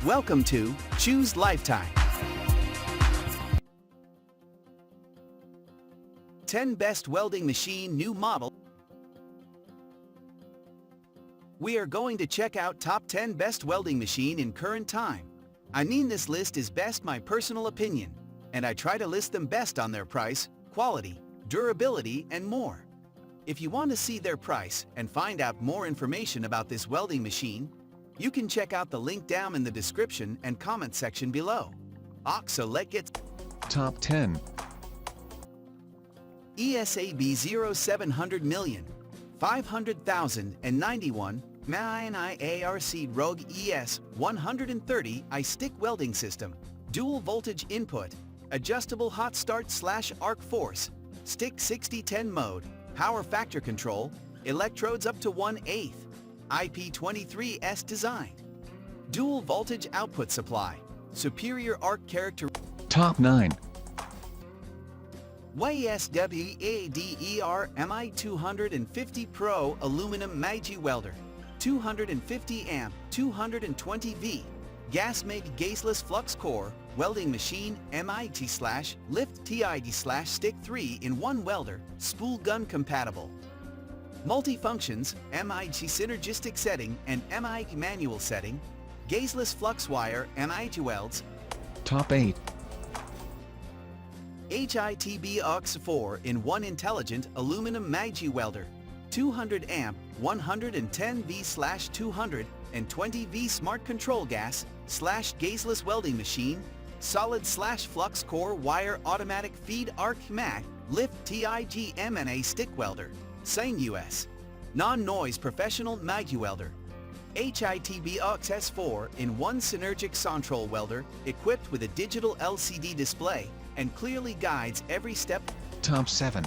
Welcome to Choose Lifetime. 10 Best Welding Machine New Model. We are going to check out top 10 best welding machine in current time. I mean, this list is best my personal opinion, and I try to list them best on their price, quality, durability, and more. If you want to see their price and find out more information about this welding machine, you can check out the link down in the description and comment section below. So let's get Top 10. ESAB 0700 million 500,091 IARC Rogue ES 130 I-stick welding system, dual voltage input, adjustable hot start / arc force, stick 60-10 mode, power factor control, electrodes up to 1/8, IP23S design, dual voltage output supply, superior arc character. Top 9. YESWELDER MI250 Pro Aluminum MAG Welder, 250 amp, 220 V, gas-made gasless flux core, welding machine, MIT/lift TID/stick 3-in-1 welder, spool gun compatible. Multi-functions, MIT synergistic setting and MIT manual setting, gasless flux wire, MIT welds. Top 8. HITBOX 4-in-1 intelligent aluminum MAG welder, 200 amp, 110 V/220 V smart control gas / gaseless welding machine, solid / flux core wire automatic feed arc mag lift TIG stick welder, SYN-US, non-noise professional MAG welder. HITBOX S4-in-1 synergic Sontrol welder equipped with a digital LCD display and clearly guides every step. Top 7.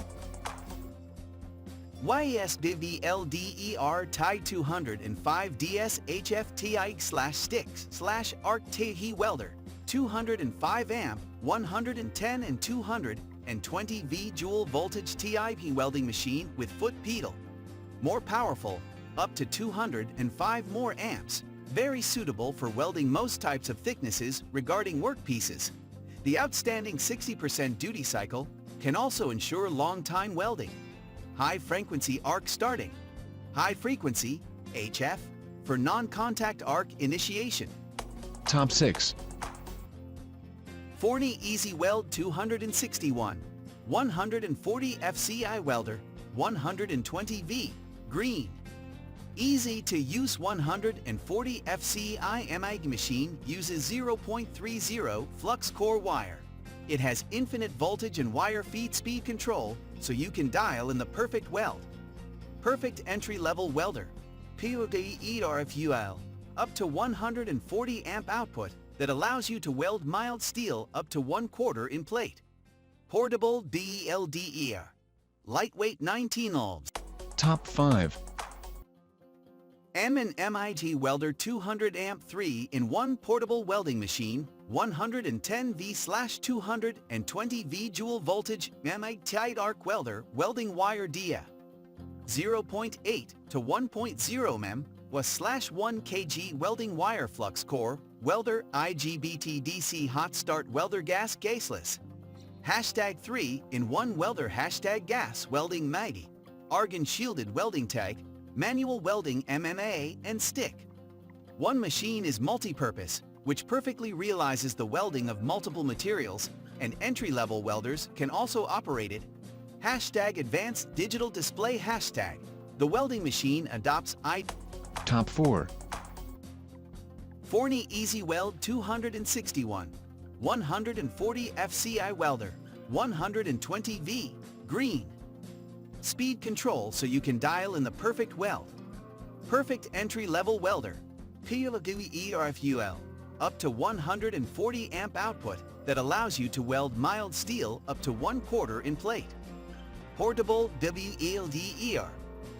YESWELDER TI 205 DS HFTI/sticks / arc TE welder, 205 amp, 110 and 220 V dual voltage TIP welding machine with foot pedal. More powerful, up to 205 more amps, very suitable for welding most types of thicknesses regarding workpieces. The outstanding 60% duty cycle can also ensure long-time welding. High-frequency arc starting. High-frequency, HF, for non-contact arc initiation. Top 6. Forney Easy Weld 261, 140 FCI welder, 120 V, green. Easy to use 140 FCI MIG machine uses 0.30 flux core wire. It has infinite voltage and wire feed speed control, so you can dial in the perfect weld. Perfect entry-level welder. PODERFUL, up to 140 amp output that allows you to weld mild steel up to 1/4 in plate. Portable BELDER, lightweight 19 ohms. Top 5. Anman MIT Welder 200 amp 3-in-1 portable welding machine, 110 V/220 V dual voltage MIT tight arc welder, welding wire dia, 0.8 to 1.0 mm /1 kg welding wire flux core, welder IGBT DC hot start welder gas gaseless. Hashtag 3-in-1 welder hashtag gas welding MAGI, argon shielded welding tag, manual welding MMA and stick. One machine is multi-purpose, which perfectly realizes the welding of multiple materials, and entry-level welders can also operate it. Hashtag advanced digital display hashtag. The welding machine adopts Top 4. Forney Easy Weld 261, 140 FCI welder, 120 V, green. Speed control so you can dial in the perfect weld. Perfect entry-level welder. PODERFUL, up to 140 amp output that allows you to weld mild steel up to 1/4 in plate. Portable WELDER,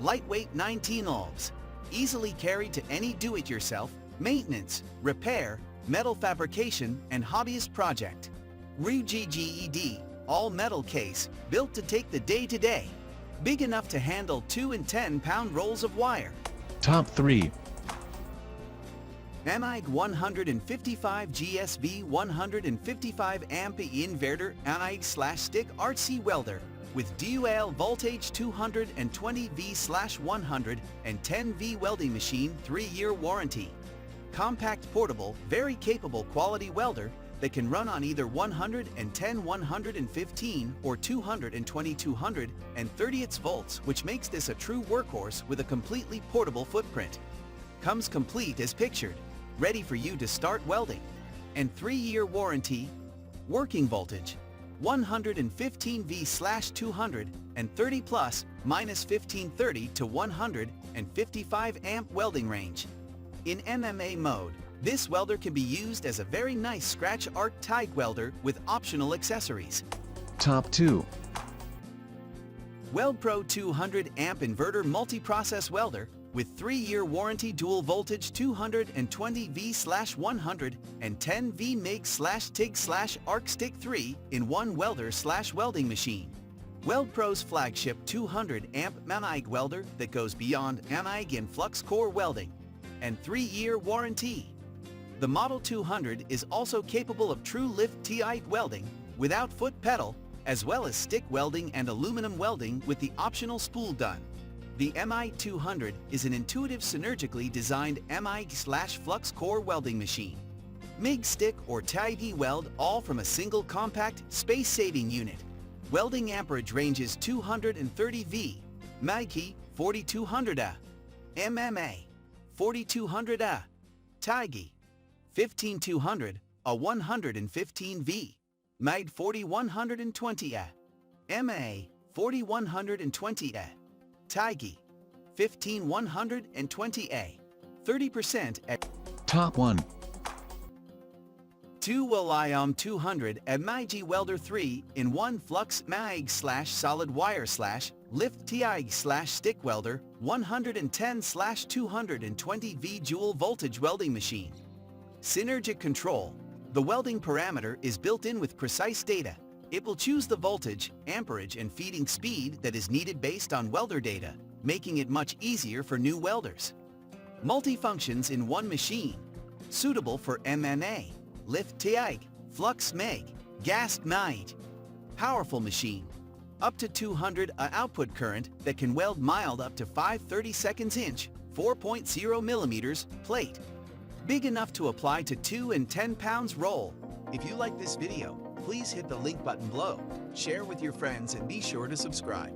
lightweight 19 ohms, easily carried to any do-it-yourself, maintenance, repair, metal fabrication, and hobbyist project. RUGGED, all metal case, built to take the day-to-day. Big enough to handle 2 and 10 pound rolls of wire. Top 3. MIG 155 GSV 155 amp inverter MIG/stick RC welder with dual voltage 220 V/110 V welding machine 3-year warranty. Compact portable, very capable quality welder that can run on either 110 115 or 220 230 volts, which makes this a true workhorse with a completely portable footprint. Comes complete as pictured, ready for you to start welding. And 3-year warranty. Working voltage 115 V/230 plus minus 1530 to 155 amp welding range. In MMA mode, this welder can be used as a very nice scratch arc TIG welder with optional accessories. Top 2. Weldpro 200 amp inverter multi-process welder with 3-year warranty, dual voltage 220 V/110 V MIG/TIG/arc stick 3-in-1 welder/welding machine. Weldpro's flagship 200 amp MIG welder that goes beyond MIG and Flux core welding, and 3-year warranty. The Model 200 is also capable of true lift TIG welding without foot pedal, as well as stick welding and aluminum welding with the optional spool gun. The MIG 200 is an intuitive, synergically designed MIG/Flux core welding machine. MIG stick or TIG weld, all from a single compact, space-saving unit. Welding amperage ranges 230 V, MIG 4200A, MMA 4200A, TIG 15200, a 115 V, MIG 4120A, MA 4120A, TIG 15120A, 30% at Top 1. TOOLIOM 200 MIG welder 3-in-1 Flux MIG/solid wire/lift TIG/stick welder 110/220 V dual voltage welding machine. Synergic control. The welding parameter is built in with precise data. It will choose the voltage, amperage, and feeding speed that is needed based on welder data, making it much easier for new welders. Multi-functions in one machine. Suitable for MMA, lift TIG, Flux MIG, gas MIG. Powerful machine. Up to 200 A output current that can weld mild up to 5/32 inch, 4.0 millimeters plate. Big enough to apply to 2 and 10 pounds roll. If you like this video, please hit the link button below, share with your friends, and be sure to subscribe.